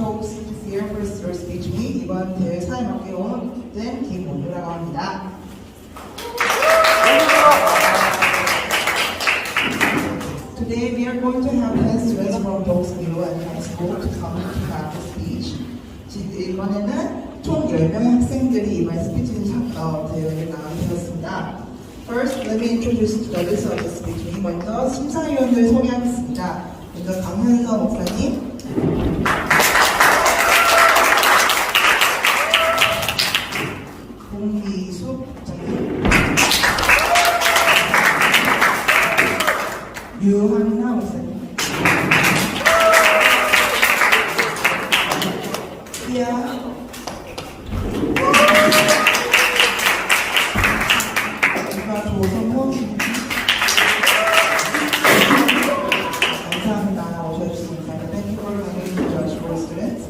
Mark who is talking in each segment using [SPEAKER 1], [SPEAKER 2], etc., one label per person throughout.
[SPEAKER 1] folks here for your speech week. 이번 대회 사회 맡기로 온 김원유라고 합니다. Today we are going to have 10 students from both middle and high school to come to have a speech. 이번에는 총 10명의 학생들이 이번 스피치 대회에 나가게 되었습니다. First, let me introduce the judges of the speech. 먼저 심사위원들 소개하겠습니다. 먼저 강현서 목사님, 공기숙 장님, 유한나 목사님, 이야 조성호, 감사합니다. 오셔주셨습니다. Thank you for coming to judge for students.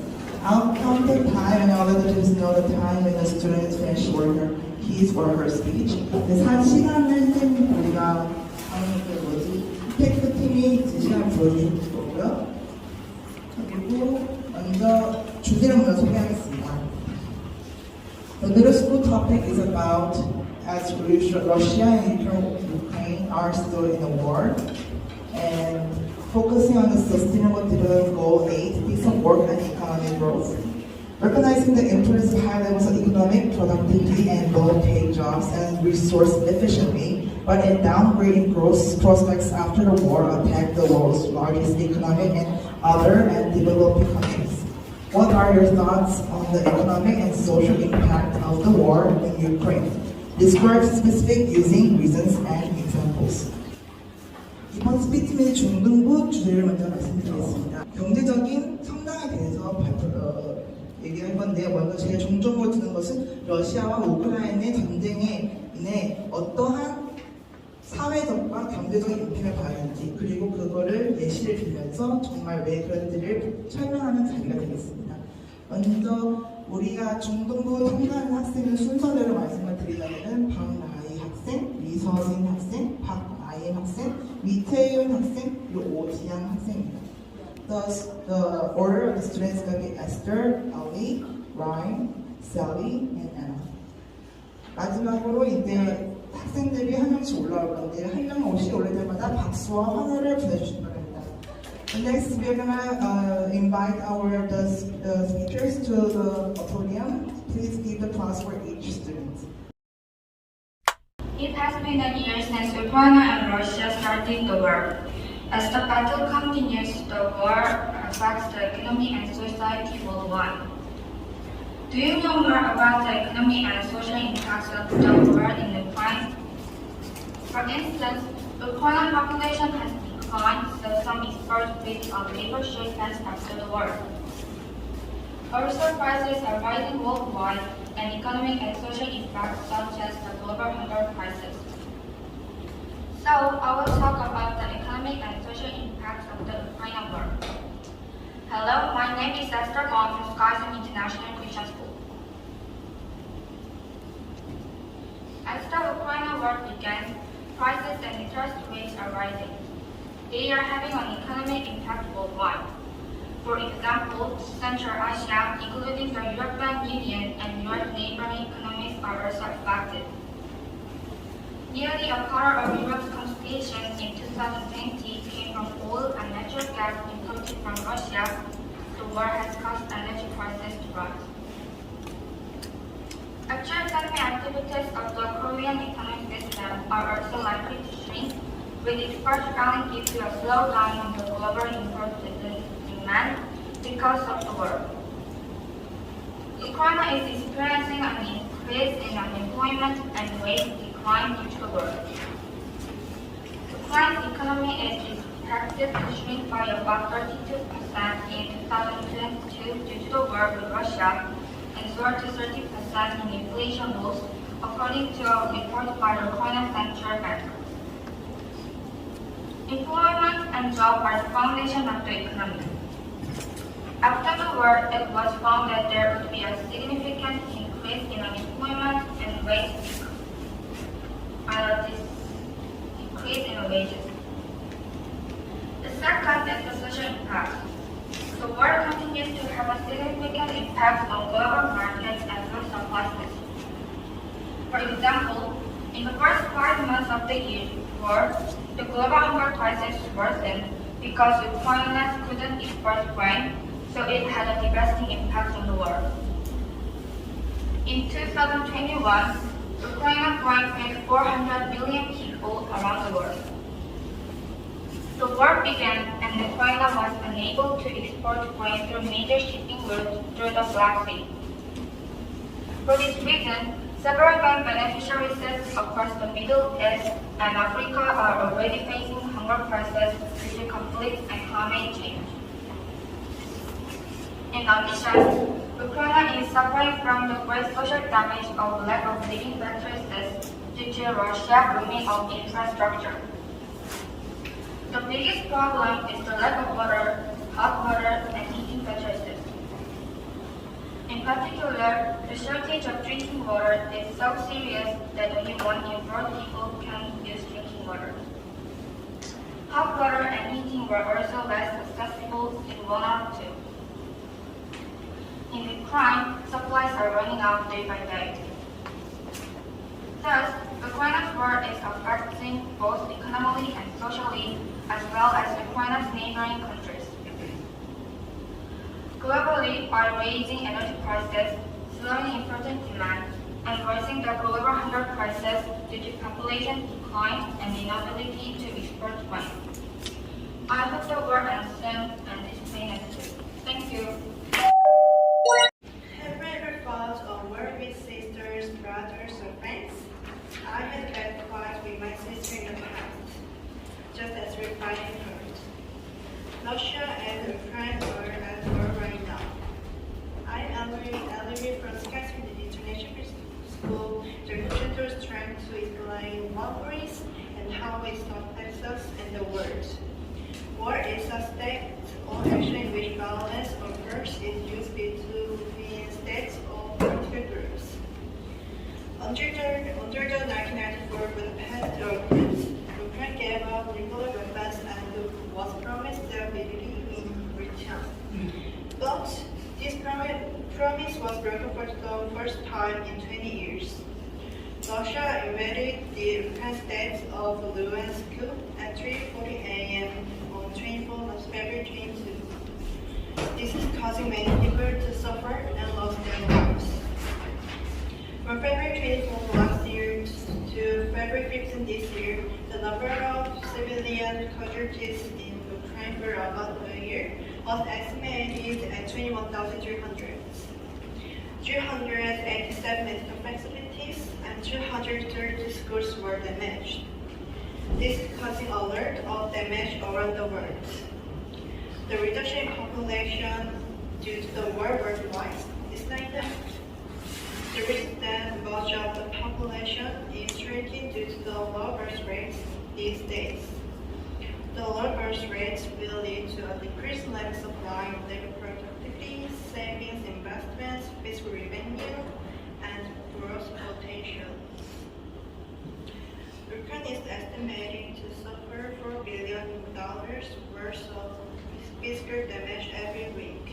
[SPEAKER 1] I'll count the time and I'll let the judges know the time when the student finished his or her speech. 시간을 우리가 테크 팀이 시간을 보여주실 거고요. 그리고 먼저 주제를 먼저 소개하겠습니다. The middle school topic is about as Russia and Ukraine are still in the war, and focusing on the Sustainable Development Goal 8, decent work and economic growth. Recognizing the importance of high levels of economic productivity and low-paid jobs and resource efficiently, but in downgrading growth prospects after the war attacked the world's largest economic and other and developing countries. What are your thoughts on the economic and social impact of the war in Ukraine? Describe specific using reasons and examples. 이번 스피치 및 중등부 주제를 먼저 말씀드리겠습니다. 경제적인 성장에 대해서 얘기할 건데요. 먼저 제가 중점으로 두는 것은 러시아와 우크라이나의 전쟁에 인해 어떠한 사회적과 경제적 임팩을 받았는지, 그리고 그거를 예시를 들면서 정말 왜 그런지를 설명하는 자리가 되겠습니다. 먼저 우리가 중등부 참가하는 학생을 순서대로 말씀을 드리자면 박나희 학생, 미서진 학생, 박아예 학생, 미태윤 학생, 그리고 오지양 학생입니다. Thus, the order of the students will be Esther, Ellie, Raim, Chae, and Anna. 마지막으로 이제 학생들이 한 명씩 올라올 건데 한 명 옷이 올릴 때마다 박수와 환호를 보내주시기 바랍니다. Next, we are gonna invite our speakers to the podium. Please give the applause for each student.
[SPEAKER 2] It has been a year since Ukraine and Russia started the war. As the battle continues, the war affects the economy and society worldwide. Do you know more about the economic and social impacts of the war in Ukraine? For instance, the Ukrainian population has declined, so some experts predict a labor shortage after the war. Also, prices are rising worldwide, and economic and social impacts such as the global hunger crisis. So, I will talk about the economic and social impacts of the Ukrainian war. Hello, my name is Esther Bang from Skyrim International Christian School. As the Ukrainian war begins, prices and interest rates are rising. They are having an economic impact worldwide. For example, Central Asia, including the European Union and Europe's neighboring economies, are also affected. Nearly a quarter of Europe's consumption in 2020 came from oil and natural gas imported from Russia. The war has caused energy prices to rise. Actual economic activities of the Korean economic system are also likely to shrink, with experts calling due to a slowdown in the global import demand because of the war. Ukraine is experiencing an increase in unemployment and wage decline due to the war. Ukraine's economy is expected to shrink by about 32% in 2022 due to the war with Russia, and soar to 30% in inflation goals, according to a report by the Ukrainian Central Bank. Employment and jobs are the foundation of the economy. After the war, it was found that there would be a significant increase in unemployment and wage decrease in wages. The second is the social impact. The war continues to have a impact on global markets and food supplies. For example, in the first 5 months of the war, the global hunger crisis worsened because Ukrainians couldn't export grain, so it had a devastating impact on the world. In 2021, Ukraine fed 400 million people around the world. The war began and Ukraine was unable to export grain through major shipping routes through the Black Sea. For this reason, several grain beneficiaries across the Middle East and Africa are already facing hunger crises due to conflict and climate change. In addition, Ukraine is suffering from the great social damage of lack of living practices due to Russia's booming of infrastructure. The biggest problem is the lack of water, hot water, and heating practices. In particular, the shortage of drinking water is so serious that only 1 in 4 people can use drinking water. Hot water and heating were also less accessible in World War II. In Ukraine, supplies are running out day by day. Thus, Ukraine's war is affecting both economically and socially, as well as Ukraine's neighboring countries. Globally, by raising energy prices, slowing important demand, and worsening the global hunger crisis due to population decline and inability to export grain. I hope the war ends soon and is painless. Thank you.
[SPEAKER 3] Have you ever fought or war with sisters, brothers, or friends? I had bad fights with my sister in the past, just as we're fighting hurt. Russia and Ukraine are at war right now. I'm Ellie from Scotland International School. The tutors trying to explain what war is and how it affects us and the world. War is a state or action in which violence or force is used between states or political groups. Under the 1994 Budapest Agreement, Ukraine gave up nuclear weapons and was promised stability in return. But this promise was broken for the first time in 20 years. Russia invaded the Ukraine state of Luhansk at 3:40 a.m. on 24th February 22. This is causing many people to suffer and lose their lives. From February 24th last year to February 15th this year, the number of civilian casualties in Ukraine for about a year was estimated at 21,300. 287 medical facilities and 230 schools were damaged. This is causing a lot of damage around the world. The reduction in population due to the war worldwide is not enough. The reason that much of the population is shrinking due to the low birth rates these days. The low birth rates will lead to a decreased labor supply, labor productivity, savings, investments, fiscal revenue, and growth potential. Ukraine is estimated to suffer $4 billion worth of fiscal damage every week,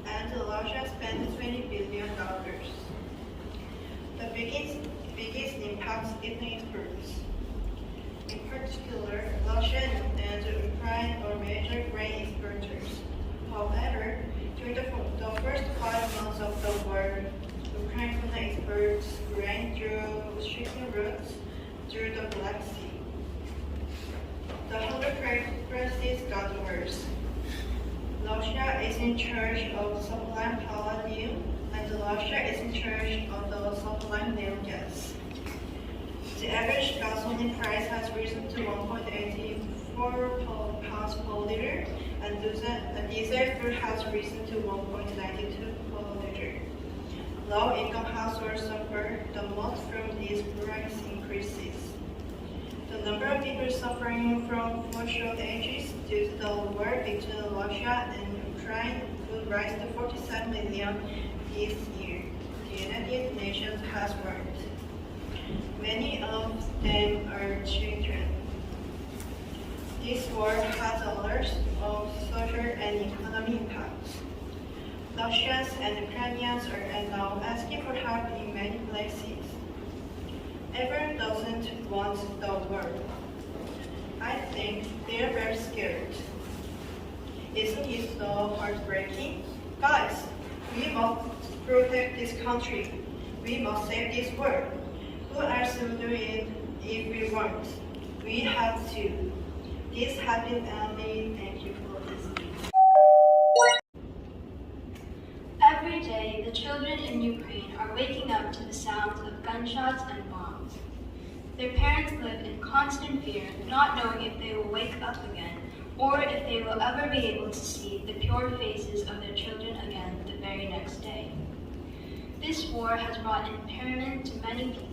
[SPEAKER 3] and Russia spends $20 billion. The biggest impact is in exports. In particular, Russia and Ukraine are major grain exporters. However, during the first 5 months of the war, Ukraine could not export grain through shipping routes through the Black Sea. The hunger crisis got worse. Russia is in charge of supplying palladium, and Russia is in charge of the supplying nail gas. The average gasoline price has risen to 1.84 pounds per liter, and diesel fuel has risen to 1.92 per liter. Low-income households suffer the most from these price increases. The number of people suffering from food shortages due to the war between Russia and Ukraine could rise to 47 million this year, the United Nations has warned. Many of them are children. This war has a lot of social and economic impacts. Russians and Ukrainians are now asking for help in many places. Everyone doesn't want the war. I think they're very scared. Isn't it so heartbreaking? Guys, we must protect this country. We must save this world. Who else will do it if we won't? We have to. This has been Ellie. Thank you for listening.
[SPEAKER 2] Every day, the children in Ukraine are waking up to the sounds of gunshots and bombs. Their parents live in constant fear, not knowing if they will wake up again or if they will ever be able to see the pure faces of their children again the very next day. This war has brought impairment to many people.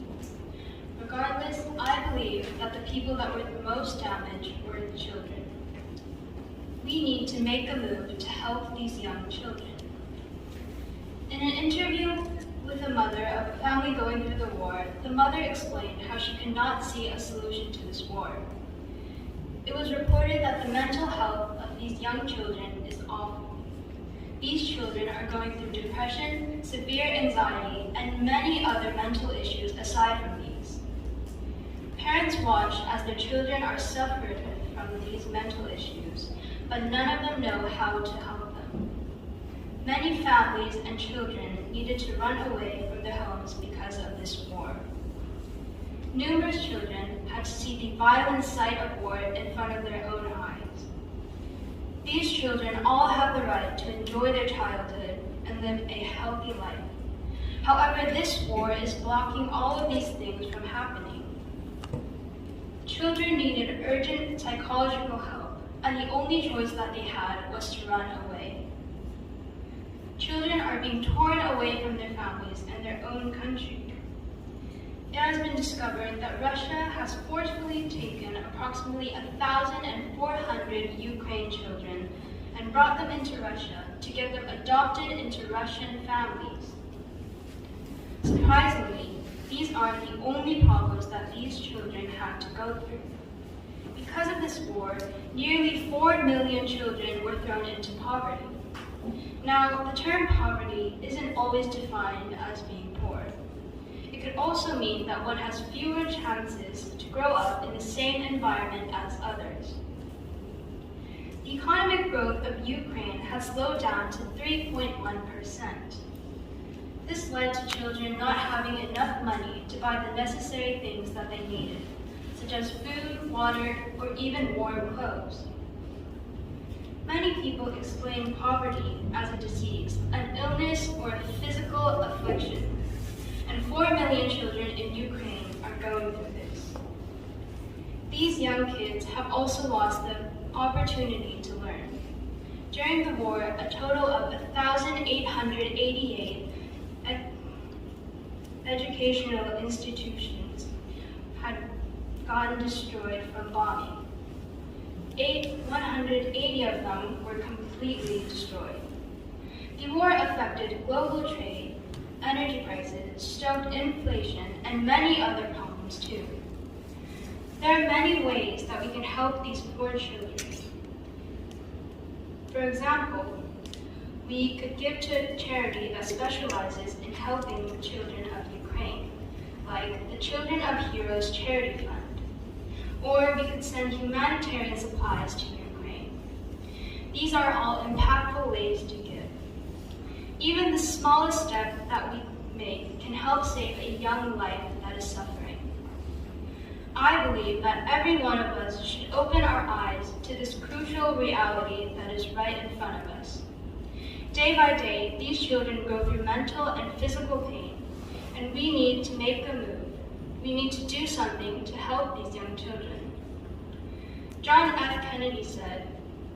[SPEAKER 2] Regardless, I believe that the people that were the most damaged were the children. We need to make a move to help these young children. In an interview with a mother of a family going through the war, the mother explained how she could not see a solution to this war. It was reported that the mental health of these young children is awful. These children are going through depression, severe anxiety, and many other mental issues aside from these. Parents watch as their children are suffering from these mental issues, but none of them know how to help them. Many families and children needed to run away from their homes because of this war. Numerous children had to see the violent sight of war in front of their own eyes. These children all have the right to enjoy their childhood and live a healthy life. However, this war is blocking all of these things from happening. Children needed urgent psychological help, and the only choice that they had was to run away. Children are being torn away from their families and their own country. It has been discovered that Russia has forcefully taken approximately 1,400 Ukrainian children and brought them into Russia to get them adopted into Russian families. Surprisingly, these aren't the only problems that these children had to go through. Because of this war, nearly 4 million children were thrown into poverty. Now, the term poverty isn't always defined as being poor. It could also mean that one has fewer chances to grow up in the same environment as others. The economic growth of Ukraine has slowed down to 3.1%. This led to children not having enough money to buy the necessary things that they needed, such as food, water, or even warm clothes. Many people explain poverty as a disease, an illness, or a physical affliction, and 4 million children in Ukraine are going through this. These young kids have also lost the opportunity to learn. During the war, a total of 1,888 educational institutions had gotten destroyed from bombing. 180 of them were completely destroyed. The war affected global trade, energy prices, stoked inflation, and many other problems too. There are many ways that we can help these poor children. For example, we could give to a charity that specializes in helping the children of Ukraine, like the Children of Heroes Charity Fund. Or we could send humanitarian supplies to Ukraine. These are all impactful ways to give. Even the smallest step that we make can help save a young life that is suffering. I believe that every one of us should open our eyes to this crucial reality that is right in front of us. Day by day, these children go through mental and physical pain, and we need to make a move. We need to do something to help these young children. John F. Kennedy said,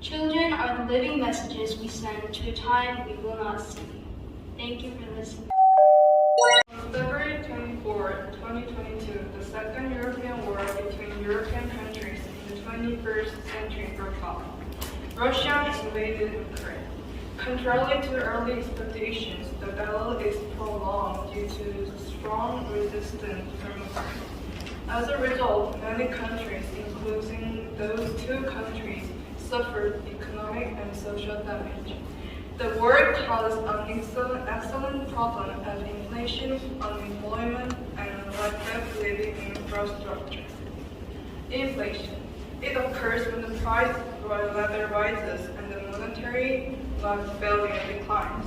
[SPEAKER 2] "Children are the living messages we send to a time we will not see." Thank you for listening.
[SPEAKER 4] On February 24, 2022, the Second European War between European countries in the 21st century broke out. Russia invaded Ukraine. Contrary to early expectations, the battle is prolonged due to strong resistance from Ukraine. As a result, many countries, including those two countries, suffered economic and social damage. The world has an excellent problem of inflation, unemployment, and lack of living infrastructure. Inflation. It occurs when the price level rises and the monetary value declines.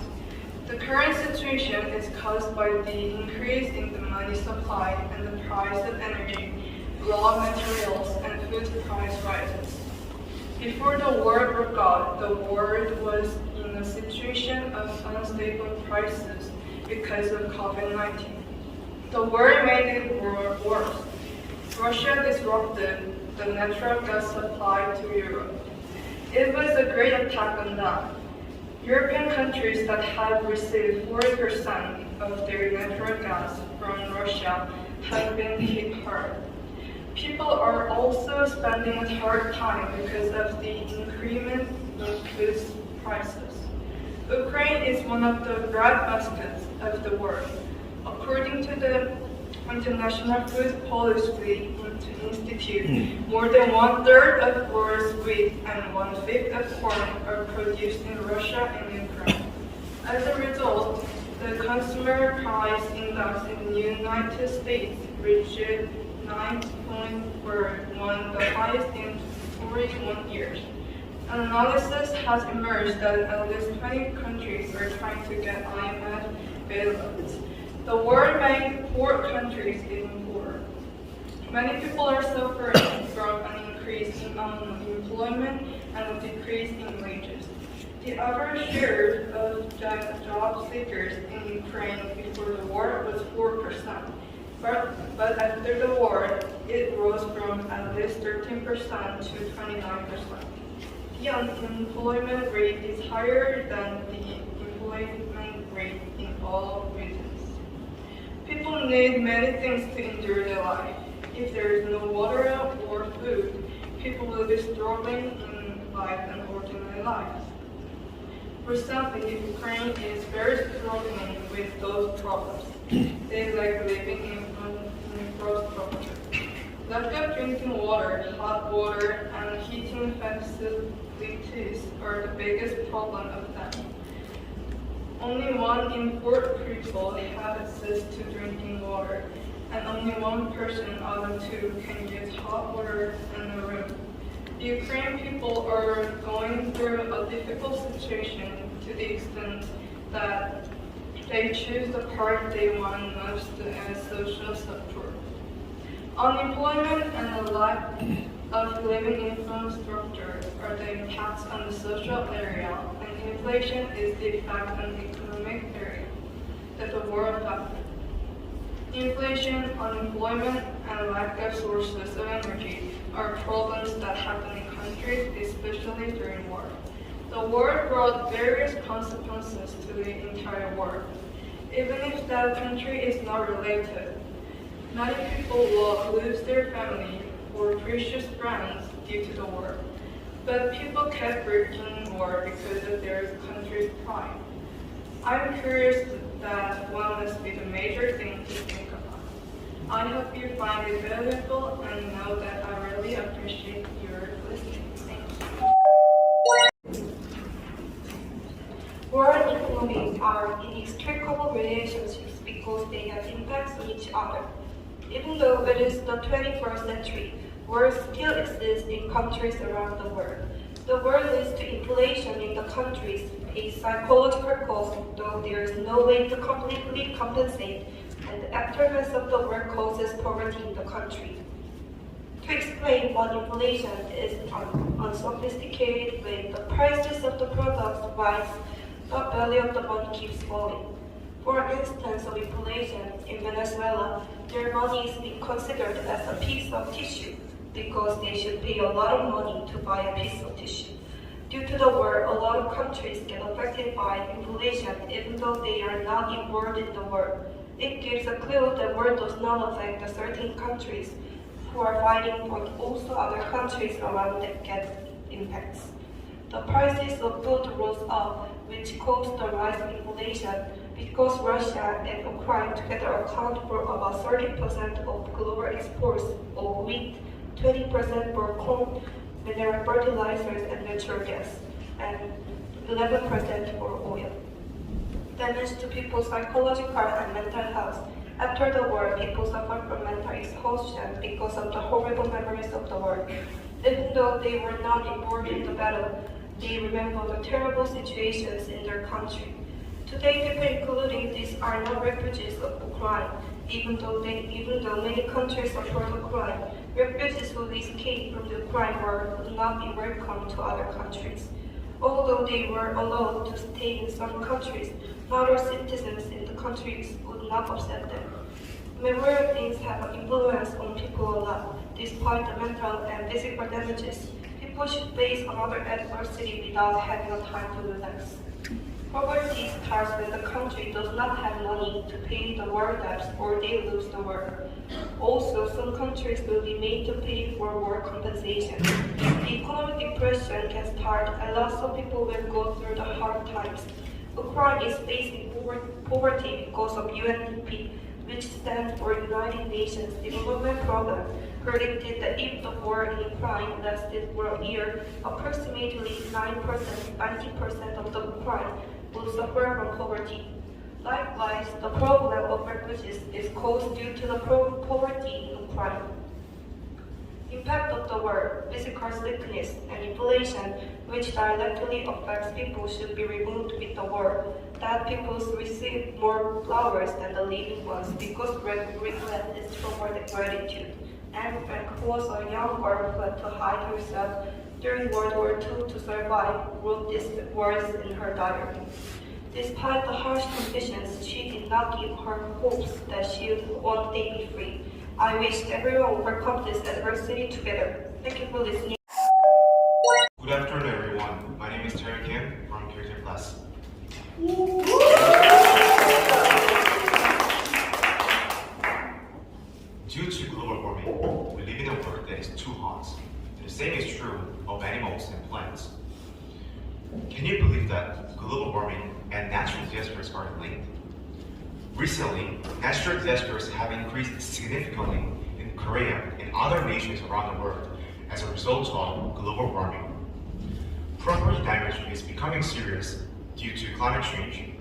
[SPEAKER 4] The current situation is caused by the increase in the money supply and the price of energy, raw materials, and food price rises. Before the war broke out, the world was in a situation of unstable prices because of COVID-19. The war made it worse. Russia disrupted the natural gas supply to Europe. It was a great attack on that. European countries that have received 40% of their natural gas from Russia have been hit hard. People are also spending a hard time because of the increment in food prices. Ukraine is one of the breadbaskets of the world. According to the International Food Policy Institute, more than 1/3 of world's wheat and 1/5 of corn are produced in Russia and Ukraine. As a result, the consumer price index in the United States reached 9.41, the highest in 41 years. An analysis has emerged that at least 20 countries are trying to get IMF bailouts. The war made poor countries even poorer. Many people are suffering from an increase in unemployment and a decrease in wages. The average share of job seekers in Ukraine before the war was 4%, but after the war, it rose from at least 13% to 29%. The unemployment rate is higher than the employment rate in all regions. People need many things to endure their life. If there is no water or food, people will be struggling in life and ordinary lives. Recently, Ukraine is very struggling with those problems. They lack living infrastructure. Lack of drinking water, hot water, and heating facilities are the biggest problem of them. Only 1 in 4 people have access to drinking water, and only 1 person out of 2 can use hot water in a room. The Ukrainian people are going through a difficult situation to the extent that they choose the part they want most as social support. Unemployment and a lack of living infrastructure are the impacts on the social area, and inflation is the effect on the economic area that the war affected. Inflation, unemployment, and lack of sources of energy are problems that happen in countries, especially during war. The war brought various consequences to the entire world. Even if that country is not related, many people will lose their family or precious friends due to the war. But people kept working more because of their country's pride. I'm curious that what must be the major thing to think about. I hope you find it valuable and know that I really appreciate your listening. Thank you.
[SPEAKER 5] World economies are inextricable relationships because they have impacts on each other. Even though it is the 21st century, war still exists in countries around the world. The war leads to inflation in the countries, a psychological cost, though there is no way to completely compensate, and the aftermath of the war causes poverty in the country. To explain what inflation is unsophisticated way, the prices of the products rise, the value of the money keeps falling. For instance of inflation, in Venezuela, their money is being considered as a piece of tissue because they should pay a lot of money to buy a piece of tissue. Due to the war, a lot of countries get affected by inflation even though they are not involved in the war. It gives a clue that war does not affect the certain countries who are fighting, but also other countries around that get impacts. The prices of food rose up, which caused the rise in inflation because Russia and Ukraine together account for about 30% of global exports of wheat, 20% for corn, mineral fertilizers, and natural gas, and 11% for oil. Damage to people's psychological and mental health. After the war, people suffered from mental exhaustion because of the horrible memories of the war. Even though they were not involved in the battle, they remember the terrible situations in their country. Today, people including these are not refugees of Ukraine, even though many countries support Ukraine. Refugees who escaped from the Ukraine war would not be welcome to other countries. Although they were allowed to stay in some countries, not all citizens in the countries would not accept them. Material things have an influence on people a lot. Despite the mental and physical damages, people should face another adversity without having a time to relax. Poverty starts when the country does not have money to pay the war debts or they lose the war. Also, some countries will be made to pay for war compensation. The economic depression can start and lots of people will go through the hard times. Ukraine is facing poverty because of UNDP, which stands for United Nations Development Program, predicted that if the war in Ukraine lasted for a year, approximately 90% of the Ukraine will suffer from poverty. Likewise, the problem of refugees is caused due to the poverty in Ukraine. Impact of the war, physical sickness, and inflation, which directly affects people, should be removed with the war. That people receive more flowers than the living ones because regret is toward gratitude. Anne Frank, who was a young girl who had to hide herself during World War II to survive, wrote these words in her diary. Despite the harsh conditions, she did not give her hopes that she would one day be free. I wish everyone would overcome this adversity together. Thank you for listening.
[SPEAKER 6] Good afternoon, everyone. My name is Tariq Kim from Curriculum class. Due to global warming, we live in a world that is too hot. And the same is true of animals and plants. Can you believe that global warming and natural disasters are linked? Recently, natural disasters have increased significantly in Korea and other nations around the world as a result of global warming. Property damage is becoming serious due to climate change,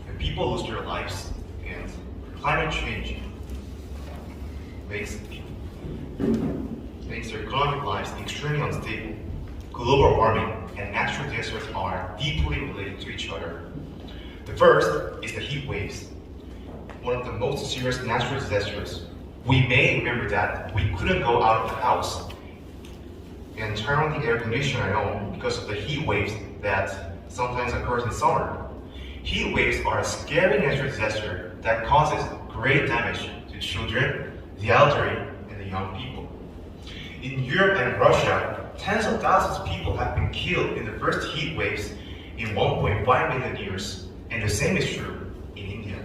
[SPEAKER 6] and people lose their lives, and climate change makes their economic lives extremely unstable. Global warming and natural disasters are deeply related to each other. The first is the heat waves, one of the most serious natural disasters. We may remember that we couldn't go out of the house and turn on the air conditioner at home because of the heat waves that sometimes occurs in summer. Heat waves are a scary natural disaster that causes great damage to children, the elderly, and the young people. In Europe and Russia, tens of thousands of people have been killed in the first heat waves in 1.5 million years, and the same is true in India.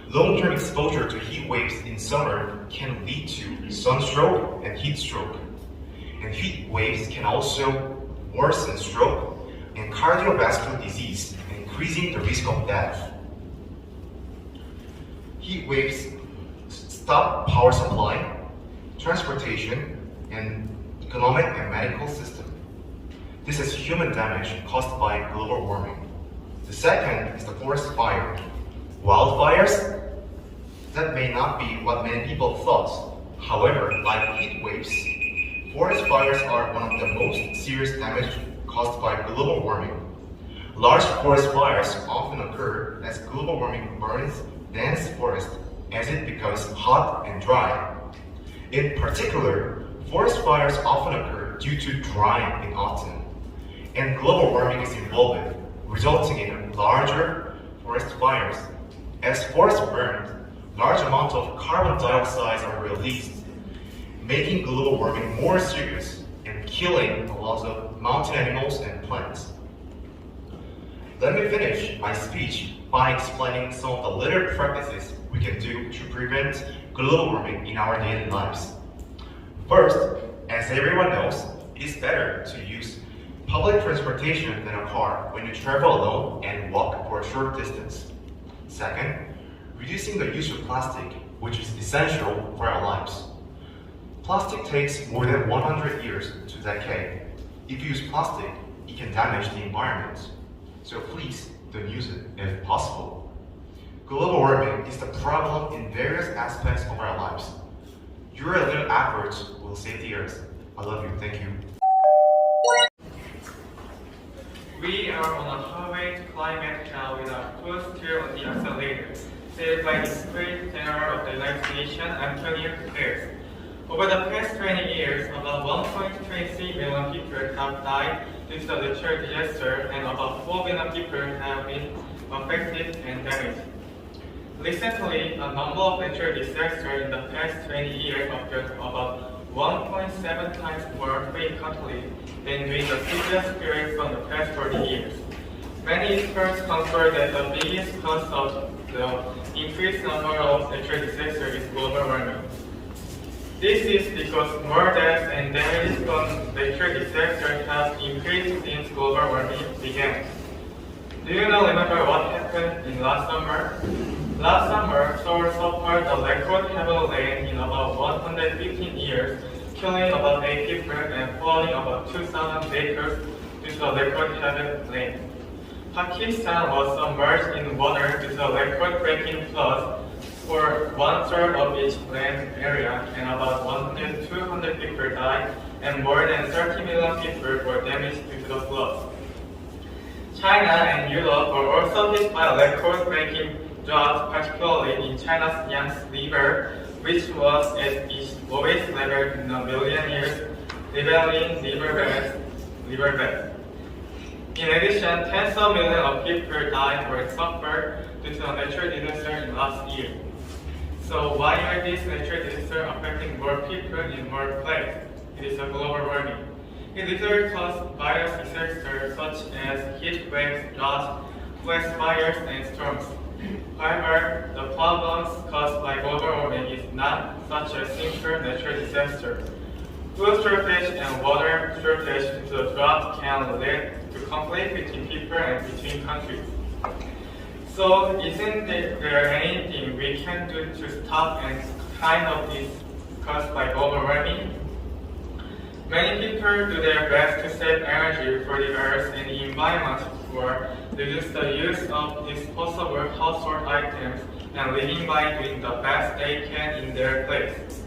[SPEAKER 6] Long-term exposure to heat waves in summer can lead to sunstroke and heat stroke. And heat waves can also worsen stroke and cardiovascular disease, increasing the risk of death. Heat waves stop power supply, transportation, and economic and medical system. This is human damage caused by global warming. The second is the forest fire. Wildfires? That may not be what many people thought. However, like heat waves, forest fires are one of the most serious damage caused by global warming. Large forest fires often occur as global warming burns dense forest as it becomes hot and dry. In particular, forest fires often occur due to drying in autumn, and global warming is involved, resulting in larger forest fires. As forests burn, large amounts of carbon dioxide are released, making global warming more serious and killing a lot of mountain animals and plants. Let me finish my speech by explaining some of the little practices we can do to prevent global warming in our daily lives. First, as everyone knows, it is better to use public transportation than a car when you travel alone and walk for a short distance. Second, reducing the use of plastic, which is essential for our lives. Plastic takes more than 100 years to decay. If you use plastic, it can damage the environment. So please don't use it if possible. Global warming is the problem in various aspects of our lives. Your little efforts will save the earth. I love you. Thank you.
[SPEAKER 7] We are on a highway to climate hell with our foot still on the accelerator, said by the Great General of the United Nations, Antonio Guterres. Over the past 20 years, about 1.23 million people have died due to the natural disaster, and about 4 million people have been affected and damaged. Recently, a number of natural disasters in the past 20 years occurred about 1.7 times more frequently than during the previous period from the past 40 years. Many experts concur that the biggest cause of the increased number of natural disasters is global warming. This is because more deaths and damages from natural disasters have increased since global warming began. Do you now remember what happened in last summer? Last summer, Seoul suffered a record heavy rain in about 115 years, killing about 8 people and flooding about 2,000 acres due to the record heavy rain. Pakistan was submerged in water due to record-breaking floods for 1/3 of its land area, and about 200 people died, and more than 30 million people were damaged due to the floods. China and Europe were also hit by a record-breaking drought, particularly in China's Yangtze River, which was at its lowest level in a million years, leveling riverbeds. In addition, tens of millions of people died or suffered due to a natural disaster in last year. So why are these natural disasters affecting more people in more places? It is a global warming. It literally caused various disasters such as heat waves, droughts, forest fires, and storms. However, the problems caused by global warming is not such a simple natural disaster. Food shortage and water shortage due to the drought can lead to conflict between people and between countries. So, isn't there anything we can do to stop and kind of this caused by global warming? Many people do their best to save energy for the earth and the environment, or reduce the use of disposable household items and living by doing the best they can in their place.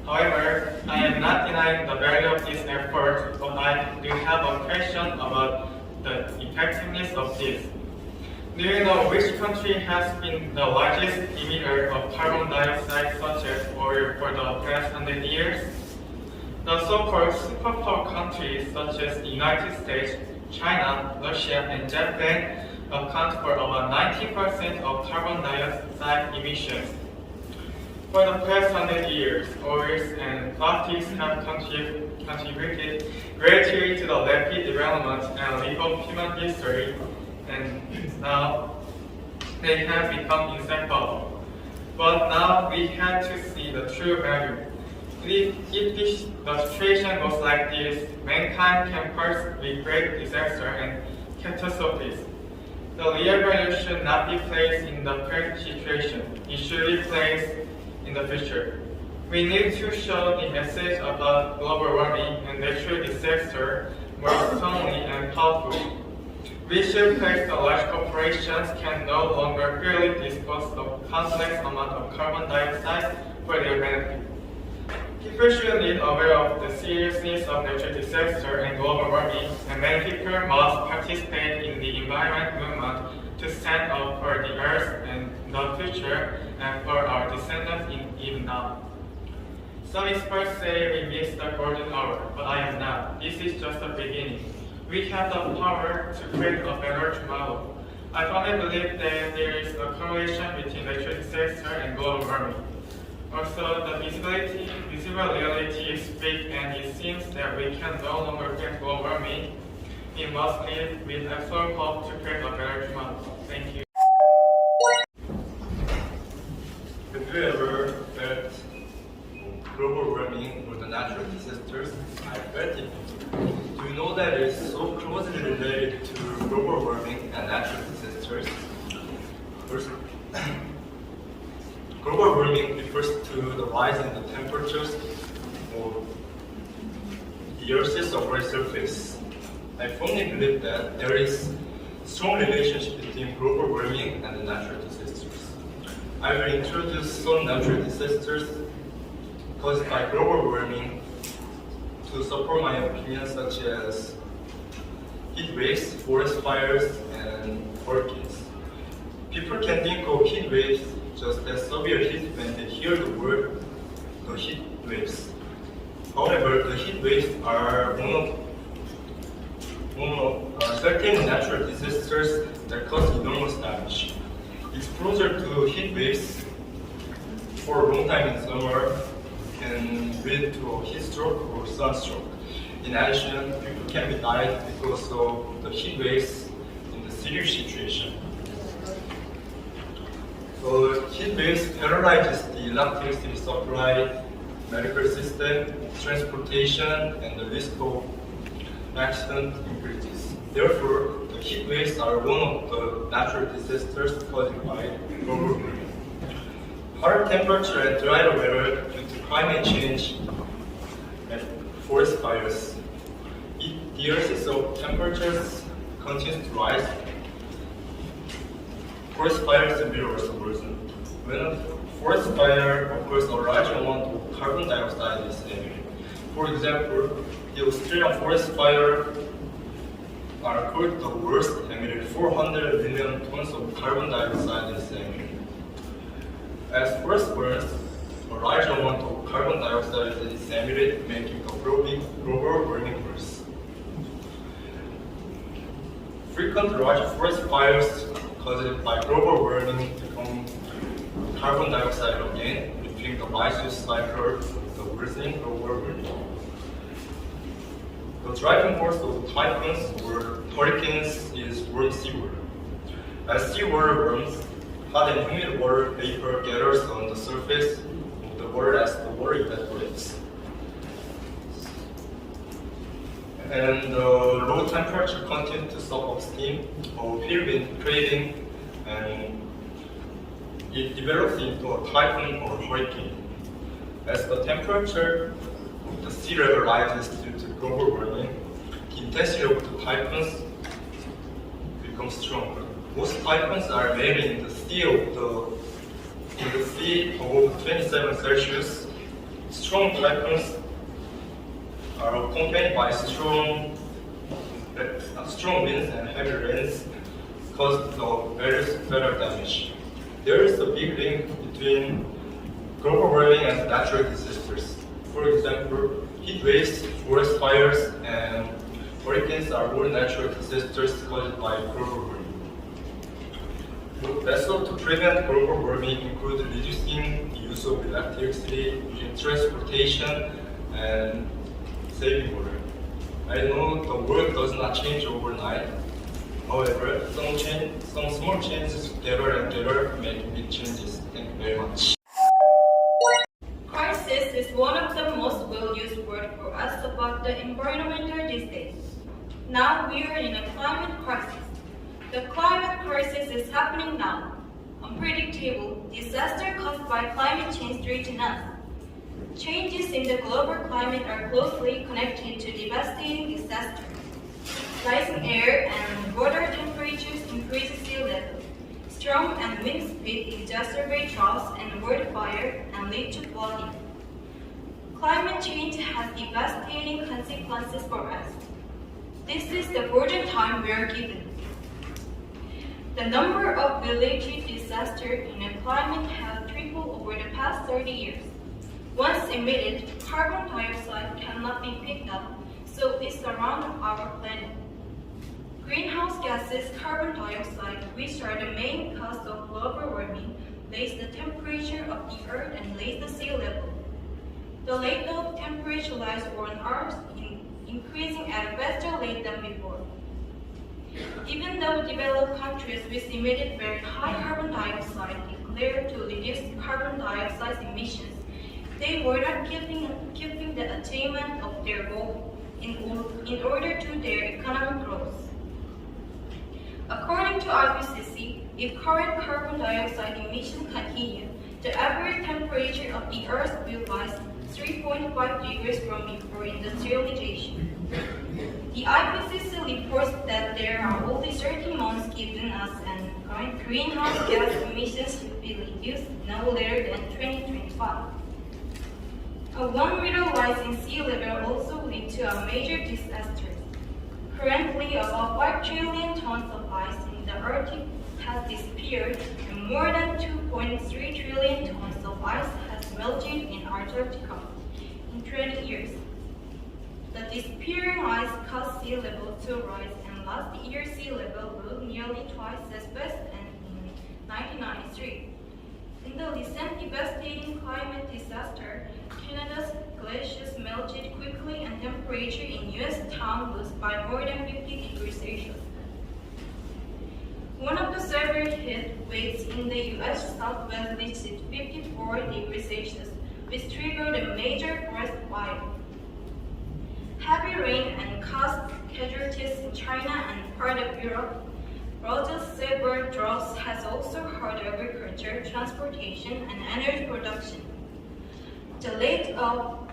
[SPEAKER 7] However, I am not denying the value of this effort, but I do have a question about the effectiveness of this. Do you know which country has been the largest emitter of carbon dioxide such as oil for the past 100 years? The so-called superpower countries such as the United States, China, Russia, and Japan account for about 90% of carbon dioxide emissions. For the past 100 years, oils and plastics have contributed greatly to the rapid development and leap of human history, and now they have become inseparable. But now we have to see the true value. If the situation goes like this, mankind can first with great disaster and catastrophes. The real value should not be placed in the current situation. It should be placed in the future. We need to show the message about global warming and natural disaster more strongly and powerfully. We should place the large corporations can no longer freely dispose of complex amount of carbon dioxide for their benefit. People should be aware of the seriousness of natural disaster and global warming, and many people must participate in the environment movement to stand up for the earth and the future and for our descendants even now. Some experts say we missed the golden hour, but I am not. This is just the beginning. We have the power to create a better tomorrow. I firmly believe that there is a correlation between natural disaster and global warming. Also, the visible reality is big, and it seems that we can no longer prevent global warming. We must live with absolute hope to create a better tomorrow. Thank you.
[SPEAKER 8] Have you ever felt global warming or the natural disasters? I felt it. Do you know that it is so closely related to global warming and natural disasters? First, global warming refers to the rise in the temperatures of the Earth's upper surface. I firmly believe that there is a strong relationship between global warming and the natural disasters. I will introduce some natural disasters caused by global warming to support my opinion, such as heat waves, forest fires, and hurricanes. People can think of heat waves just as severe heat when they hear the word the heat waves. However, the heat waves are one of certain natural disasters that cause enormous damage. Exposure to heat waves for a long time in summer can lead to a heat stroke or sunstroke. In addition, people can be died because of the heat waves in the serious situation. So heat waves paralyzes the electricity supply, medical system, transportation, and the risk of accident increases. Therefore, the heat waves are one of the natural disasters caused by global warming. Higher temperature and drier weather due to climate change and forest fires. If the Earth's temperatures continue to rise, forest fires will also worsen. When a forest fire occurs, a large amount of carbon dioxide is emitted. For example, the Australian forest fire are called the worst, emitted 400 million tons of carbon dioxide is emitted. As forest burns, a large amount of carbon dioxide is emitted, making the global warming worse. Frequent large forest fires caused by global warming become carbon dioxide again, repeating the vicious cycle of the worsening global warming. The driving force of typhoons or hurricanes is warm seawater. As seawater warms, hot and humid water vapor gathers on the surface of the water as the water evaporates. And the low temperature continues to suck up steam or heat wind creating, and it develops into a typhoon or hurricane. As the temperature of the sea level rises due to global warming, the intensity of the typhoons becomes stronger. Most typhoons are made in the sea above 27 Celsius. Strong typhoons are accompanied by strong winds and heavy rains, cause of various weather damage. There is a big link between global warming and natural disasters. For example, heat waves, forest fires, and hurricanes are all natural disasters caused by global warming. Methods to prevent global warming include reducing the use of electricity, using transportation, and saving water. I know the world does not change overnight. However, some small changes together and together make big changes. Thank you very much.
[SPEAKER 5] Crisis is one of the most well-used words for us about the environmental these days. Now we are in a climate crisis. The climate crisis is happening now. Unpredictable disaster caused by climate change threaten us. Changes in the global climate are closely connected to devastating disasters. Rising air and water temperatures increase sea level. Storm and wind speed exacerbate droughts and wildfire and lead to flooding. Climate change has devastating consequences for us. This is the golden time we are given. The number of related disasters in a climate has tripled over the past 30 years. Once emitted, carbon dioxide cannot be picked up, so it surrounds our planet. Greenhouse gases, carbon dioxide, which are the main cause of global warming, raise the temperature of the Earth and raise the sea level. The rate of temperature rise on Earth is increasing at a faster rate than before. Even though developed countries which emitted very high carbon dioxide declared to reduce carbon dioxide emissions, they were not keeping the attainment of their goal in order to their economic growth. According to IPCC, if current carbon dioxide emissions continue, the average temperature of the Earth will rise 3.5 degrees from before industrialization.
[SPEAKER 2] The IPCC reports that there are only 30 months given us and greenhouse gas emissions should be reduced no later than 2025. A 1 meter rise in sea level also will lead to a major disaster. Currently, about 5 trillion tons of ice in the Arctic has disappeared, and more than 2.3 trillion tons of ice has melted in Antarctica in 20 years. The disappearing ice caused sea level to rise, and last year sea level rose nearly twice as fast as in 1993. In the recent devastating climate disaster, Canada's glaciers melted quickly and temperature in U.S. town rose by more than 50 degrees Celsius. One of the severe heat waves in the U.S. Southwest reached 54 degrees Celsius, which triggered a major forest fire. Heavy rain and caused casualties in China and part of Europe. Brazil's severe droughts has also hurt agriculture, transportation, and energy production. The rate of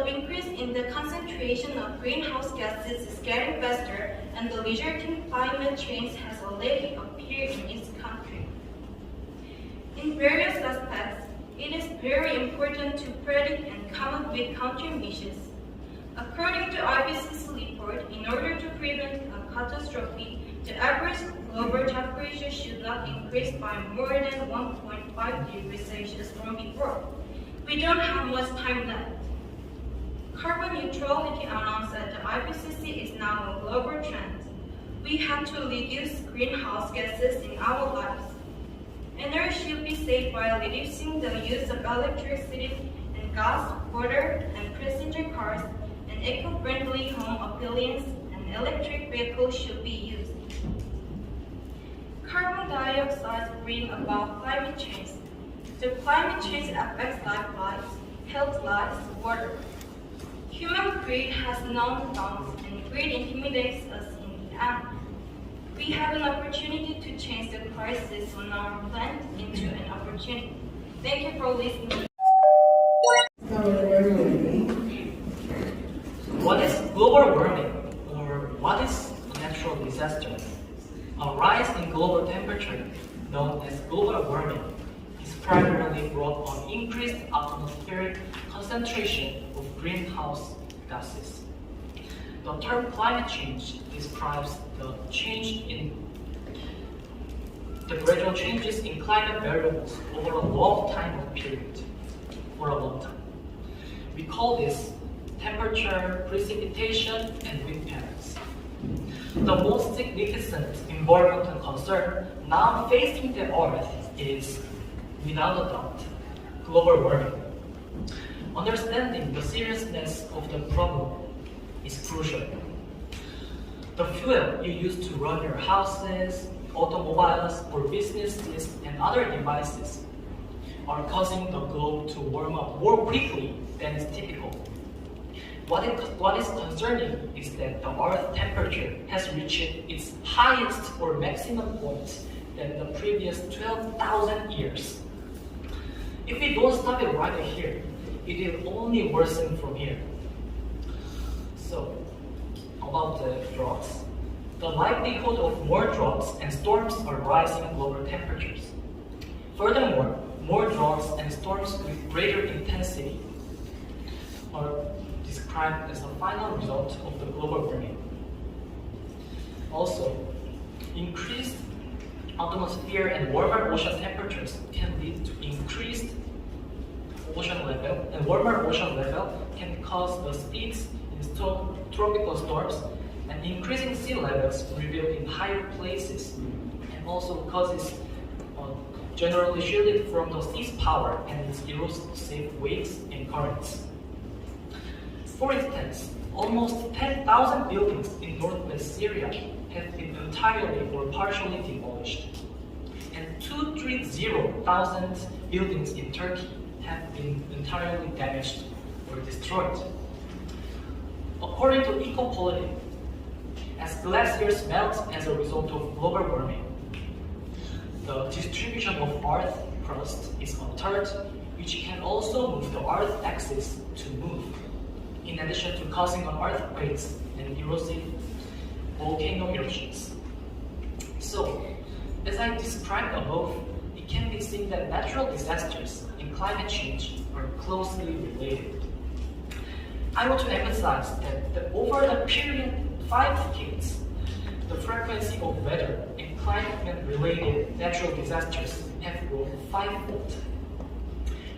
[SPEAKER 2] increase in the concentration of greenhouse gases is getting faster, and the resulting climate change has already appeared in its country. In various aspects, it is very important to predict and come up with countermeasures. According to IPCC report, in order to prevent a catastrophe, the average global temperature should not increase by more than 1.5 degrees Celsius from before. We don't have much time left. Carbon neutrality announced at the IPCC is now a global trend. We have to reduce greenhouse gases in our lives. Energy should be saved by reducing the use of electricity and gas, water, and passenger cars, and eco-friendly home appliances and electric vehicles should be used. Carbon dioxide brings about climate change. The climate change affects life, health lives, water. Human greed has no bounds, and greed intimidates us in the end. We have an opportunity to change the crisis on our planet into an opportunity. Thank you for listening.
[SPEAKER 9] What is global warming, or what is a natural disaster? A rise in global temperature, known as global warming, is primarily brought on increased atmospheric concentration of greenhouse gases. The term climate change describes the gradual changes in climate variables over a long time period. We call this temperature, precipitation, and wind patterns. The most significant environmental concern now facing the Earth is, without a doubt, global warming. Understanding the seriousness of the problem is crucial. The fuel you use to run your houses, automobiles, or businesses, and other devices are causing the globe to warm up more quickly than is typical. What is concerning is that the Earth's temperature has reached its highest or maximum point than the previous 12,000 years. If we don't stop it right here, it will only worsen from here. So, about the droughts. The likelihood of more droughts and storms are rising global temperatures. Furthermore, more droughts and storms with greater intensity are described as the final result of the global warming. Also, increased atmosphere and warmer ocean temperatures can lead to increased ocean level, and warmer ocean level can cause the speeds in tropical storms, and increasing sea levels revealed in higher places, and also causes generally shielded from the sea's power and its erosive waves and currents. For instance, almost 10,000 buildings in northwest Syria have been entirely or partially demolished, and 230,000 buildings in Turkey have been entirely damaged or destroyed. According to Ecopolitics, as glaciers melt as a result of global warming, the distribution of Earth crust is altered, which can also move the Earth axis to move, in addition to causing earthquakes and erosive volcano eruptions. So, as I described above, it can be seen that natural disasters and climate change are closely related. I want to emphasize that over the period of 5 decades, the frequency of weather and climate-related natural disasters have grown 5-fold,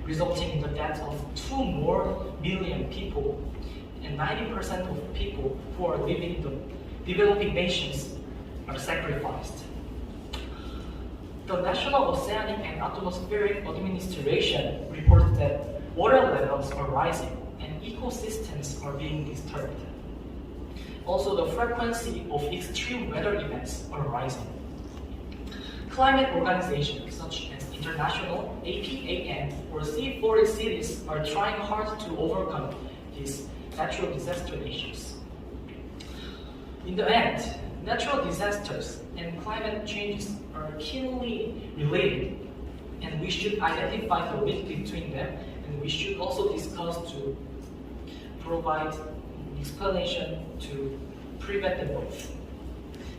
[SPEAKER 9] resulting in the death of 2 more million people, and 90% of people who are living in the developing nations are sacrificed. The National Oceanic and Atmospheric Administration reported that water levels are rising and ecosystems are being disturbed. Also, the frequency of extreme weather events are rising. Climate organizations such as International, APAN, or C40 cities are trying hard to overcome these natural disaster issues. In the end, natural disasters and climate changes are keenly related, and we should identify the link between them, and we should also discuss to provide explanation to prevent them both.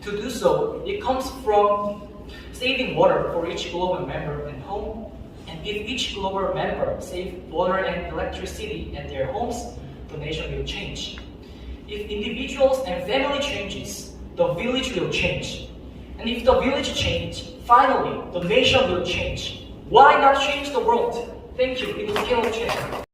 [SPEAKER 9] To do so, it comes from saving water for each global member at home, and if each global member saves water and electricity at their homes, the nation will change. If individuals and family changes, the village will change. And if the village change, finally, the nation will change. Why not change the world? Thank you. It was Chae.